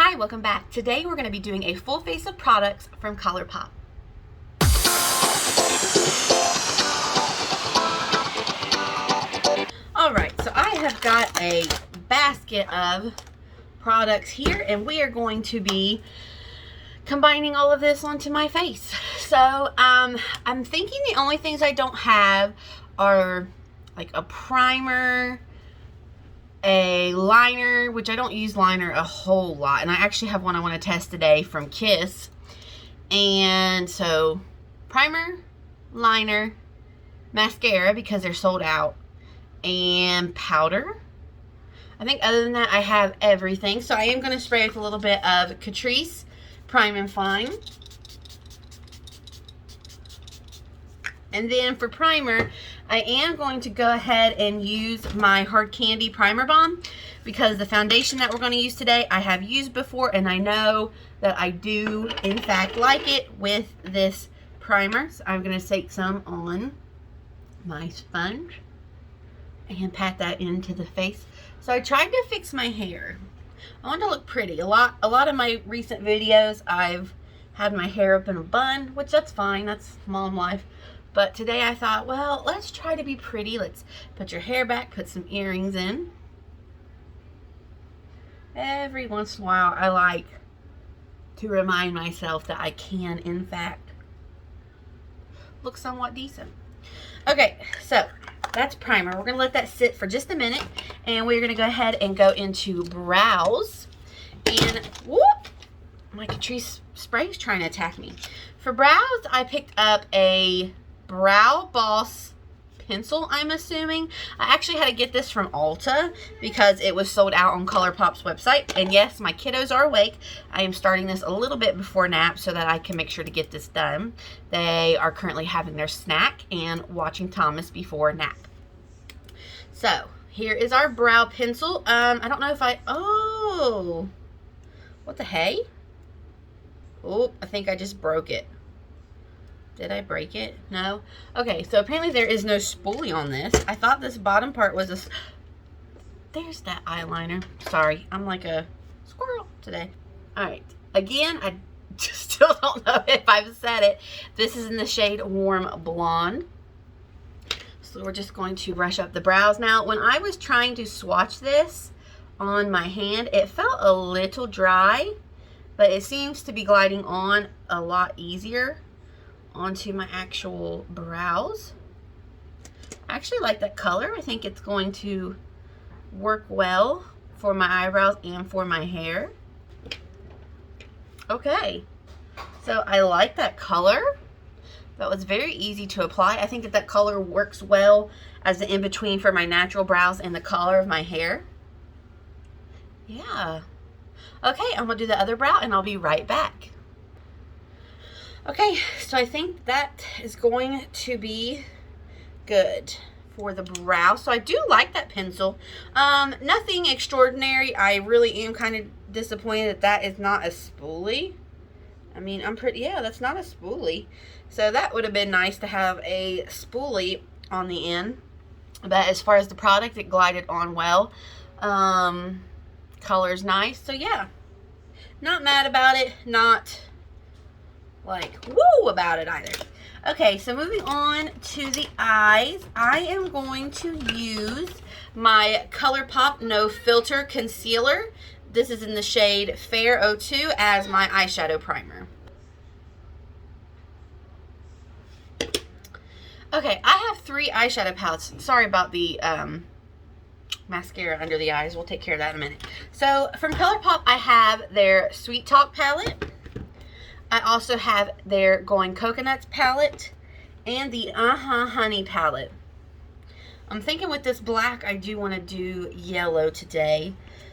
Hi, welcome back. Today we're going to be doing a full face of products from Colourpop. Alright, so I have got a basket of products here and we are going to be combining all of this onto my face. So I'm thinking the only things I don't have are like a primer, a liner, which I don't use liner a whole lot, and I actually have one I want to test today from Kiss. And so primer, liner, mascara because they're sold out, and powder. I think other than that I have everything. So I am going to spray with a little bit of Catrice Prime and Fine. And then for primer, I am going to go ahead and use my Hard Candy Primer Balm because the foundation that we're going to use today I have used before, and I know that I do in fact like it with this primer. So I'm going to take some on my sponge and pat that into the face. So I tried to fix my hair. I want to look pretty. A lot of my recent videos I've had my hair up in a bun, which that's fine, that's mom life. But today I thought, well, let's try to be pretty. Let's put your hair back, put some earrings in. Every once in a while, I like to remind myself that I can, in fact, look somewhat decent. Okay, so that's primer. We're going to let that sit for just a minute. And we're going to go ahead and go into brows. And whoop, my Catrice spray is trying to attack me. For brows, I picked up a Brow Boss pencil, I'm assuming. I actually had to get this from Ulta because it was sold out on Colourpop's website. And yes, my kiddos are awake. I am starting this a little bit before nap so that I can make sure to get this done. They are currently having their snack and watching Thomas before nap. So here is our brow pencil. I don't know if oh, what the hey? Oh, I think I just broke it. Did I break it? No? Okay, so apparently there is no spoolie on this. I thought this bottom part was a... There's that eyeliner. Sorry, I'm like a squirrel today. Alright, again, I still don't know if I've said it. This is in the shade Warm Blonde. So we're just going to brush up the brows. Now, when I was trying to swatch this on my hand, it felt a little dry, but it seems to be gliding on a lot easier onto my actual brows. I actually like that color. I think it's going to work well for my eyebrows and for my hair. Okay, so I like that color. That was very easy to apply. I think that color works well as the in-between for my natural brows and the color of my hair. Yeah. Okay, I'm gonna do the other brow and I'll be right back. Okay, so I think that is going to be good for the brow. So I do like that pencil. Nothing extraordinary. I really am kind of disappointed that that is not a spoolie. I mean, yeah, that's not a spoolie. So that would have been nice to have a spoolie on the end. But as far as the product, it glided on well. Color's nice. So yeah, not mad about it. Not like woo about it either. Okay, so moving on to the eyes, I am going to use my Colourpop No Filter Concealer. This is in the shade Fair 02 as my eyeshadow primer. Okay, I have 3 eyeshadow palettes. Sorry about the mascara under the eyes. We'll take care of that in a minute. So from Colourpop, I have their Sweet Talk palette. I also have their Going Coconuts palette and the Honey palette. I'm thinking with this black, I do want to do yellow today.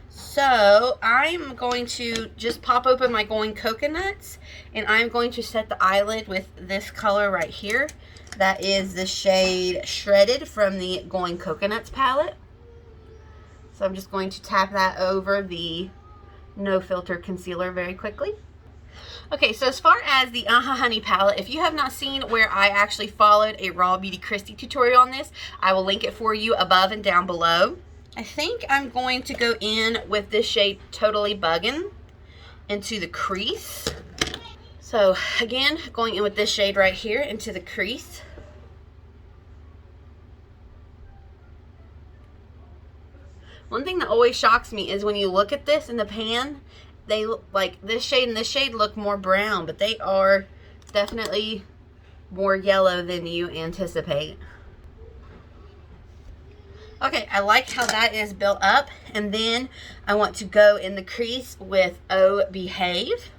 So I'm going to just pop open my Going Coconuts and I'm going to set the eyelid with this color right here. That is the shade Shredded from the Going Coconuts palette. So I'm just going to tap that over the No Filter Concealer very quickly. Okay, so as far as the Honey palette, if you have not seen where I actually followed a Raw Beauty Christy tutorial on this, I will link it for you above and down below. I think I'm going to go in with this shade Totally Buggin'. into the crease. So again, going in with this shade right here into the crease. One thing that always shocks me is when you look at this in the pan, they look like this shade and this shade look more brown, but they are definitely more yellow than you anticipate. Okay, I like how that is built up, and then I want to go in the crease with Oh Behave.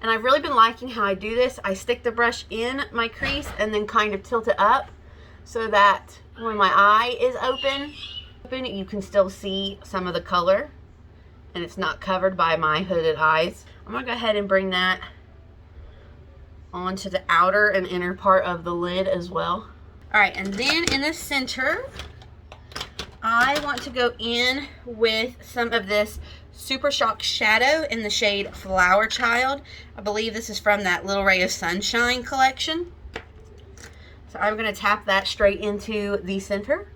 And I've really been liking how I do this. I stick the brush in my crease and then kind of tilt it up so that when my eye is open, you can still see some of the color and it's not covered by my hooded eyes. I'm gonna go ahead and bring that onto the outer and inner part of the lid as well. All right, and then in the center, I want to go in with some of this Super Shock Shadow in the shade Flower Child. I believe this is from that Little Ray of Sunshine collection. So I'm going to tap that straight into the center.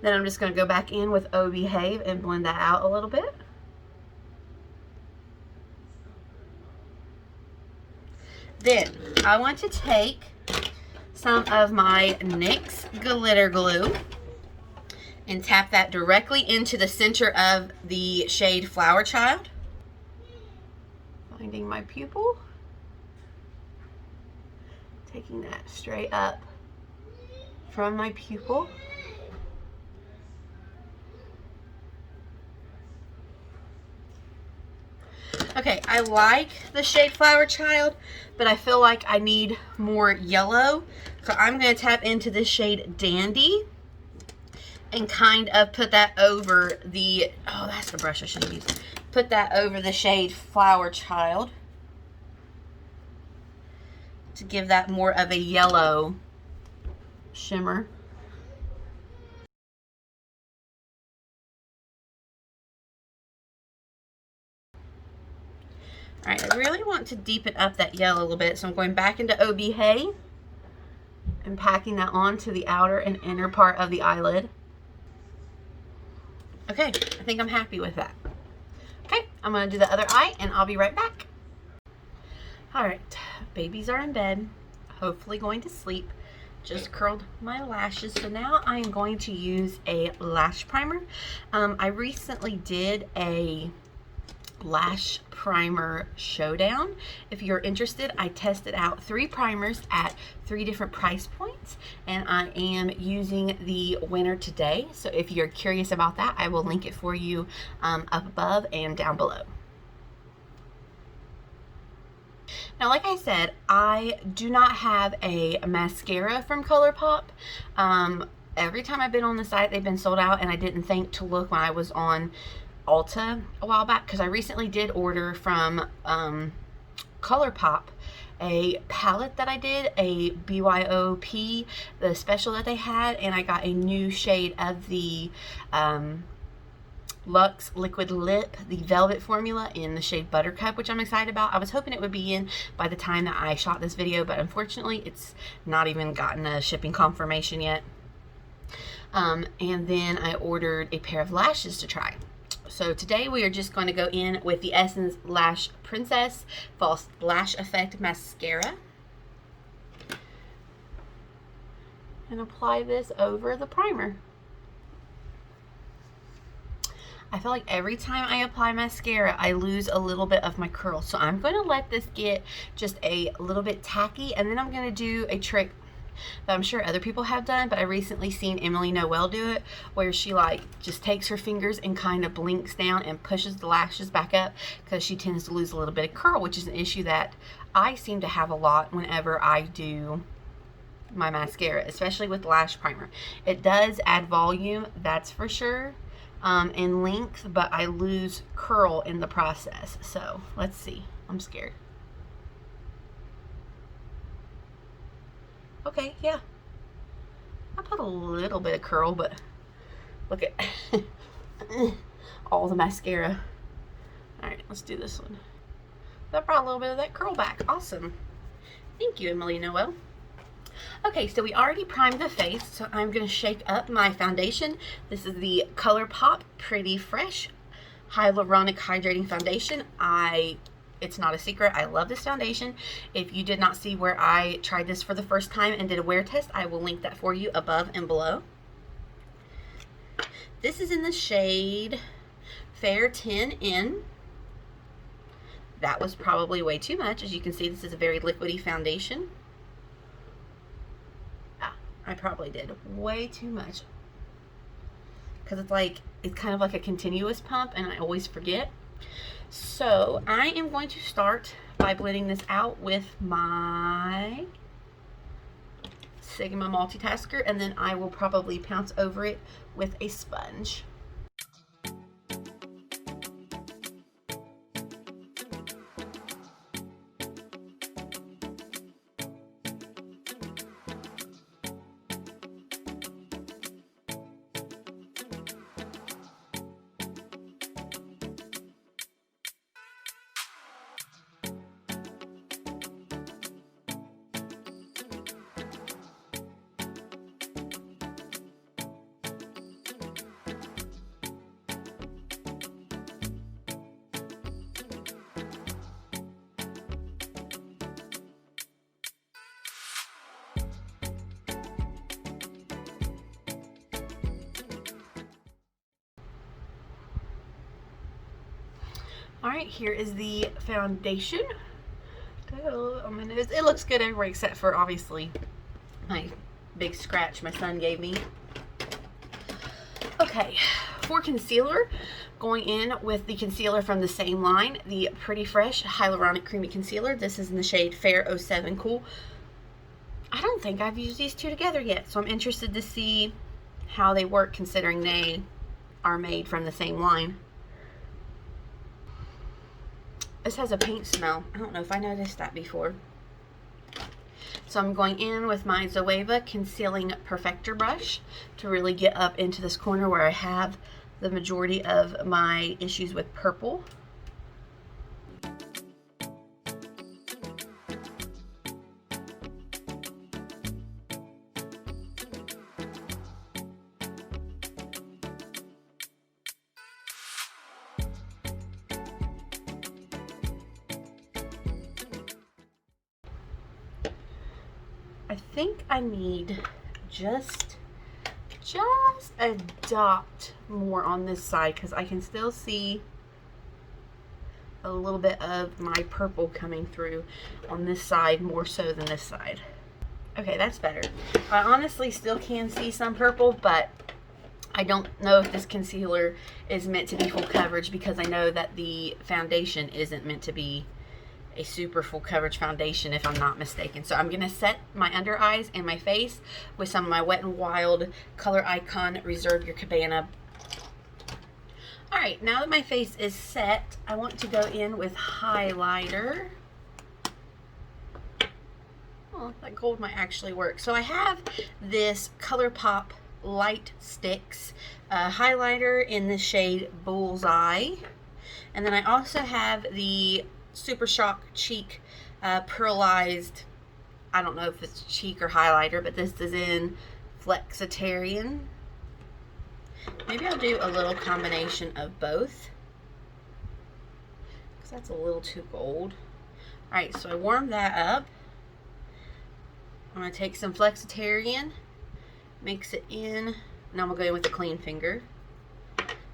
Then I'm just going to go back in with Oh Behave and blend that out a little bit. Then I want to take some of my NYX glitter glue and tap that directly into the center of the shade Flower Child. Finding my pupil, taking that straight up from my pupil. Okay, I like the shade Flower Child, but I feel like I need more yellow. So I'm going to tap into this shade Dandy and kind of put that over the, oh, that's the brush I should use. Put that over the shade Flower Child to give that more of a yellow shimmer. All right, I really want to deepen up that yellow a little bit, so I'm going back into Oh Behave and packing that onto the outer and inner part of the eyelid. Okay, I think I'm happy with that. Okay, I'm going to do the other eye and I'll be right back. All right, babies are in bed, hopefully going to sleep. Just curled my lashes, so now I'm going to use a lash primer. I recently did a lash primer showdown. If you're interested, I tested out 3 primers at 3 different price points, and I am using the winner today. So if you're curious about that, I will link it for you up above and down below. Now, like I said, I do not have a mascara from Colourpop. Every time I've been on the site, they've been sold out, and I didn't think to look when I was on Ulta a while back, because I recently did order from Colourpop a palette that I did, a BYOP, the special that they had, and I got a new shade of the Luxe Liquid Lip, the Velvet formula in the shade Buttercup, which I'm excited about. I was hoping it would be in by the time that I shot this video, but unfortunately it's not even gotten a shipping confirmation yet. And then I ordered a pair of lashes to try. So today we are just going to go in with the Essence Lash Princess False Lash Effect Mascara and apply this over the primer. I feel like every time I apply mascara, I lose a little bit of my curl. So I'm going to let this get just a little bit tacky, and then I'm going to do a trick that I'm sure other people have done, but I recently seen Emily Noel do it, where she like just takes her fingers and kind of blinks down and pushes the lashes back up, because she tends to lose a little bit of curl, which is an issue that I seem to have a lot whenever I do my mascara, especially with lash primer. It does add volume, that's for sure, and length, but I lose curl in the process. So let's see, I'm scared. Okay, yeah, I put a little bit of curl, but look at all the mascara. All right, let's do this one. That brought a little bit of that curl back. Awesome. Thank you, Emily Noel. Okay, so we already primed the face, so I'm going to shake up my foundation. This is the Colourpop Pretty Fresh Hyaluronic Hydrating Foundation. It's not a secret, I love this foundation. If you did not see where I tried this for the first time and did a wear test, I will link that for you above and below. This is in the shade Fair 10N. That was probably way too much. As you can see, this is a very liquidy foundation. I probably did way too much because it's kind of like a continuous pump and I always forget. So I am going to start by blending this out with my Sigma multitasker, and then I will probably pounce over it with a sponge. Alright, here is the foundation. On my nose. It looks good everywhere except for obviously my big scratch my son gave me. Okay, for concealer, going in with the concealer from the same line, the Pretty Fresh Hyaluronic Creamy Concealer. This is in the shade Fair 07 Cool. I don't think I've used these two together yet, so I'm interested to see how they work considering they are made from the same line. This has a paint smell. I don't know if I noticed that before. So I'm going in with my Zoeva Concealing Perfector brush to really get up into this corner where I have the majority of my issues with purple. I think I need just a dot more on this side because I can still see a little bit of my purple coming through on this side more so than this side. Okay, that's better. I honestly still can see some purple, but I don't know if this concealer is meant to be full coverage because I know that the foundation isn't meant to be a super full coverage foundation if I'm not mistaken. So I'm going to set my under eyes and my face with some of my Wet n Wild Color Icon Reserve Your Cabana. Alright, now that my face is set, I want to go in with highlighter. Oh, that gold might actually work. So I have this Colourpop Light Stix highlighter in the shade Bullzeye. And then I also have the Super Shock Cheek Pearlized, I don't know if it's cheek or highlighter, but this is in Flexitarian. Maybe I'll do a little combination of both because that's a little too gold. Alright, so I warmed that up. I'm going to take some Flexitarian, mix it in, and I'm going to go in with a clean finger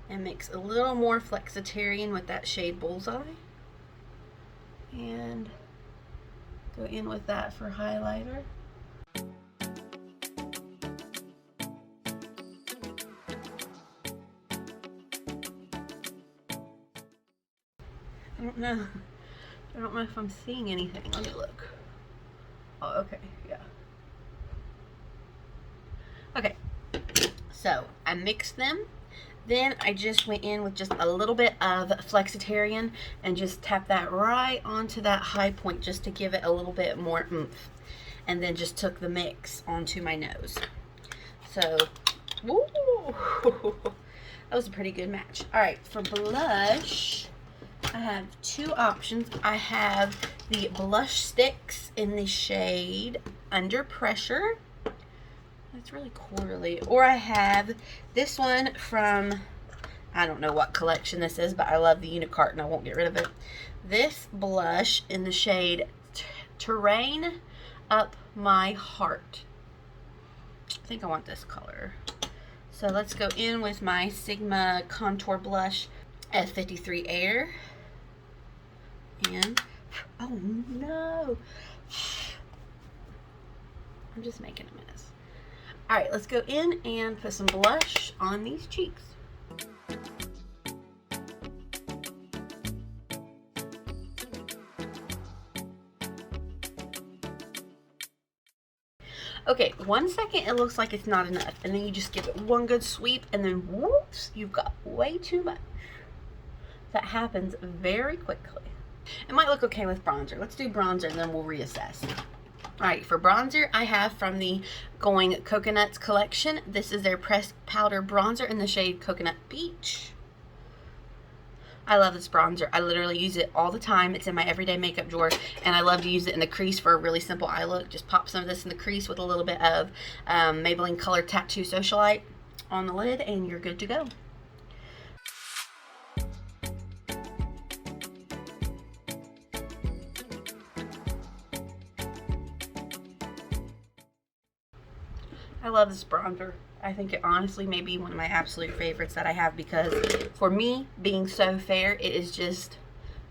and mix a little more Flexitarian with that shade Bullseye. And go in with that for highlighter. I don't know if I'm seeing anything. Let me look. Oh, okay, yeah. Okay, so I mixed them. Then I just went in with just a little bit of Flexitarian and just tap that right onto that high point just to give it a little bit more oomph. And then just took the mix onto my nose. So, woo, that was a pretty good match. Alright, for blush, I have two options. I have the Blush Stix in the shade Under Pressure. It's really corally. Or I have this one from, I don't know what collection this is, but I love the Unicart and I won't get rid of it. This blush in the shade Terran Up My Heart. I think I want this color. So let's go in with my Sigma Contour Blush F53 Air. And, oh no, I'm just making a mess. All right, let's go in and put some blush on these cheeks. Okay, 1 second it looks like it's not enough, and then you just give it one good sweep, and then whoops, you've got way too much. That happens very quickly. It might look okay with bronzer. Let's do bronzer and then we'll reassess. Alright, for bronzer, I have from the Going Coconuts collection. This is their pressed powder bronzer in the shade Coconut Beach. I love this bronzer. I literally use it all the time. It's in my everyday makeup drawer, and I love to use it in the crease for a really simple eye look. Just pop some of this in the crease with a little bit of Maybelline Color Tattoo Socialite on the lid, and you're good to go. I love this bronzer. I think it honestly may be one of my absolute favorites that I have, because for me, being so fair, it is just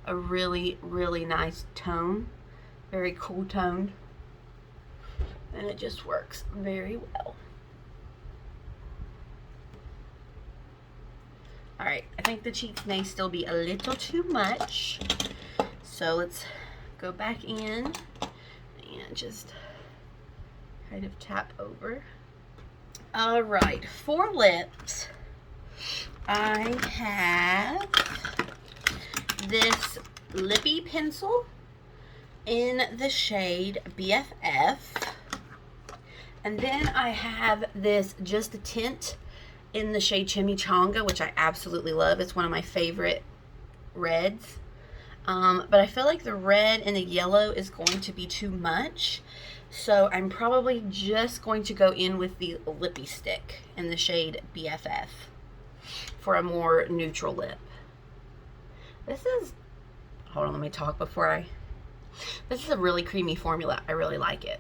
a really, really nice tone. Very cool toned. And it just works very well. Alright, I think the cheeks may still be a little too much. So let's go back in and just kind of tap over. Alright, for lips, I have this lippie pencil in the shade BFF. And then I have this Just a Tint in the shade Chimichanga, which I absolutely love. It's one of my favorite reds. But I feel like the red and the yellow is going to be too much. So I'm probably just going to go in with the lippie stick in the shade BFF for a more neutral lip. This is, hold on, let me talk before I, this is a really creamy formula. I really like it.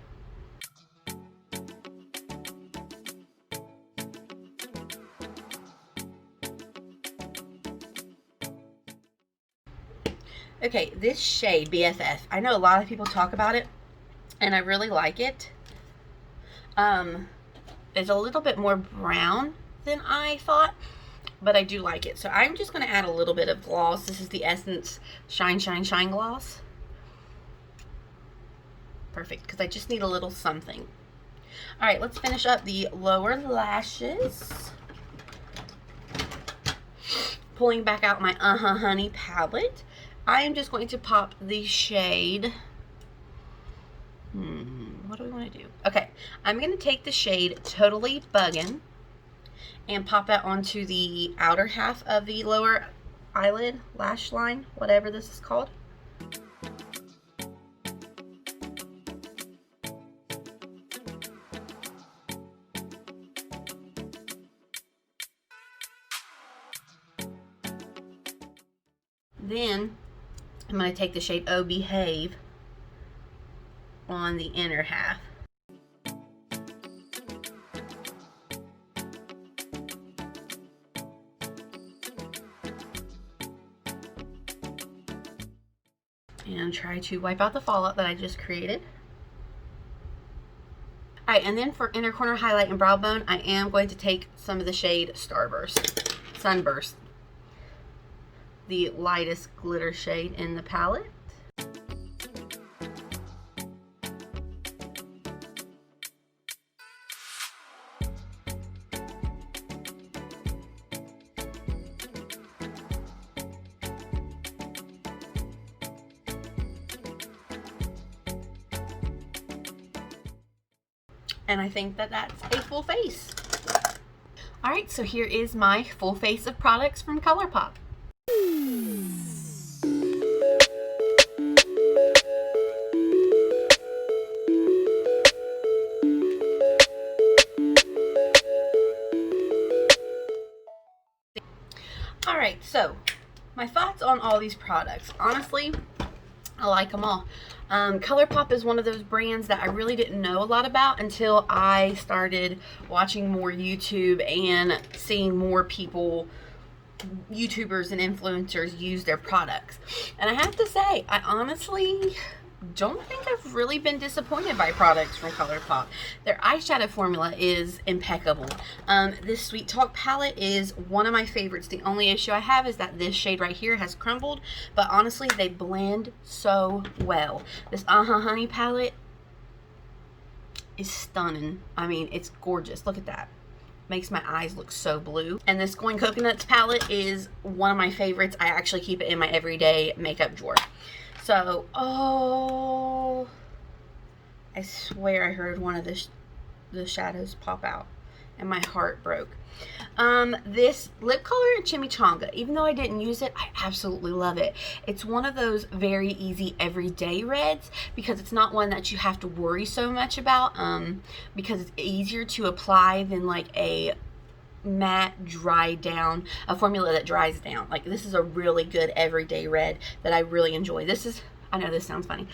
Okay, this shade BFF, I know a lot of people talk about it, and I really like it. It's a little bit more brown than I thought, but I do like it. So I'm just going to add a little bit of gloss. This is the Essence Shine Shine Shine Gloss. Perfect, because I just need a little something. Alright, let's finish up the lower lashes. Pulling back out my Honey palette. I am just going to pop the shade... what do we want to do? Okay, I'm going to take the shade Totally Buggin' and pop it onto the outer half of the lower eyelid, lash line, whatever this is called. Then I'm going to take the shade Oh Behave on the inner half. And try to wipe out the fallout that I just created. Alright, and then for inner corner highlight and brow bone, I am going to take some of the shade Sunburst. The lightest glitter shade in the palette. And I think that that's a full face. Alright, so here is my full face of products from Colourpop. All right, so my thoughts on all these products. Honestly, I like them all. Colourpop is one of those brands that I really didn't know a lot about until I started watching more YouTube and seeing more people, YouTubers and influencers, use their products. And I have to say, I honestly don't think I've really been disappointed by products from Colourpop. Their eyeshadow formula is impeccable. This Sweet Talk palette is one of my favorites. The only issue I have is that this shade right here has crumbled, but honestly, they blend so well. This Honey palette is stunning. I mean, it's gorgeous. Look at that. Makes my eyes look so blue. And this Going Coconuts palette is one of my favorites. I actually keep it in my everyday makeup drawer. So, oh, I swear I heard one of the shadows pop out and my heart broke. This lip color in Chimichanga, even though I didn't use it, I absolutely love it. It's one of those very easy everyday reds because it's not one that you have to worry so much about, because it's easier to apply than like a matte dry down, a formula that dries down. Like, this is a really good everyday red that I really enjoy. This is, I know this sounds funny,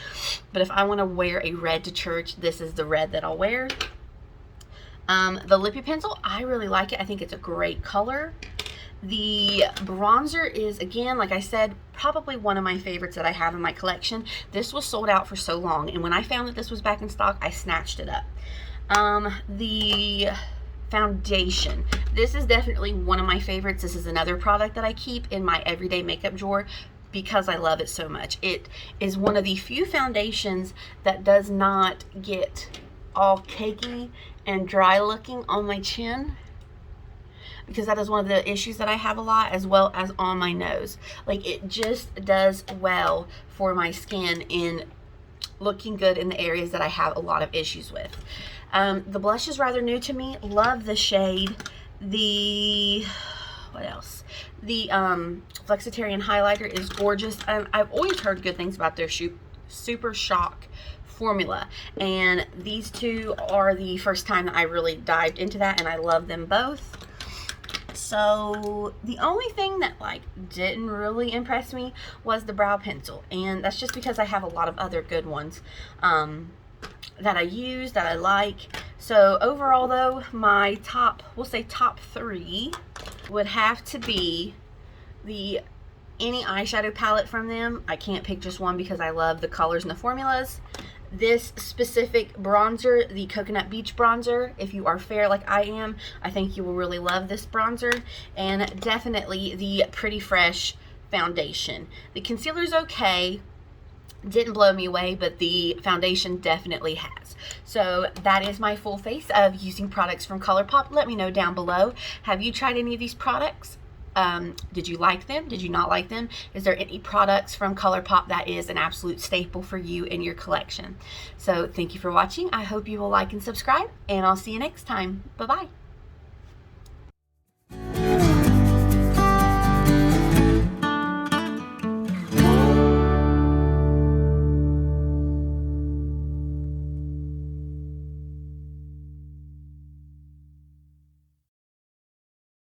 but if I want to wear a red to church, this is the red that I'll wear. The lippie pencil, I really like it. I think it's a great color. The bronzer is, again, like I said, probably one of my favorites that I have in my collection. This was sold out for so long, and when I found that this was back in stock, I snatched it up. The foundation, this is definitely one of my favorites. This is another product that I keep in my everyday makeup drawer because I love it so much. It is one of the few foundations that does not get all cakey and dry looking on my chin, because that is one of the issues that I have a lot, as well as on my nose. Like, it just does well for my skin in looking good in the areas that I have a lot of issues with. The blush is rather new to me. Love the shade. What else? The Flexitarian highlighter is gorgeous. I've always heard good things about their Super Shock formula, and these two are the first time that I really dived into that, and I love them both. So the only thing that like didn't really impress me was the brow pencil, and that's just because I have a lot of other good ones that I use, that I like. So overall though, my top, we'll say top 3 would have to be any eyeshadow palette from them. I can't pick just one because I love the colors and the formulas. This specific bronzer, the Coconut Beach bronzer, if you are fair like I am, I think you will really love this bronzer. And definitely the Pretty Fresh foundation. The concealer's okay, didn't blow me away, but the foundation definitely has. So that is my full face of using products from Colourpop. Let me know down below. Have you tried any of these products? Did you like them? Did you not like them? Is there any products from Colourpop that is an absolute staple for you in your collection? So thank you for watching. I hope you will like and subscribe, and I'll see you next time. Bye-bye.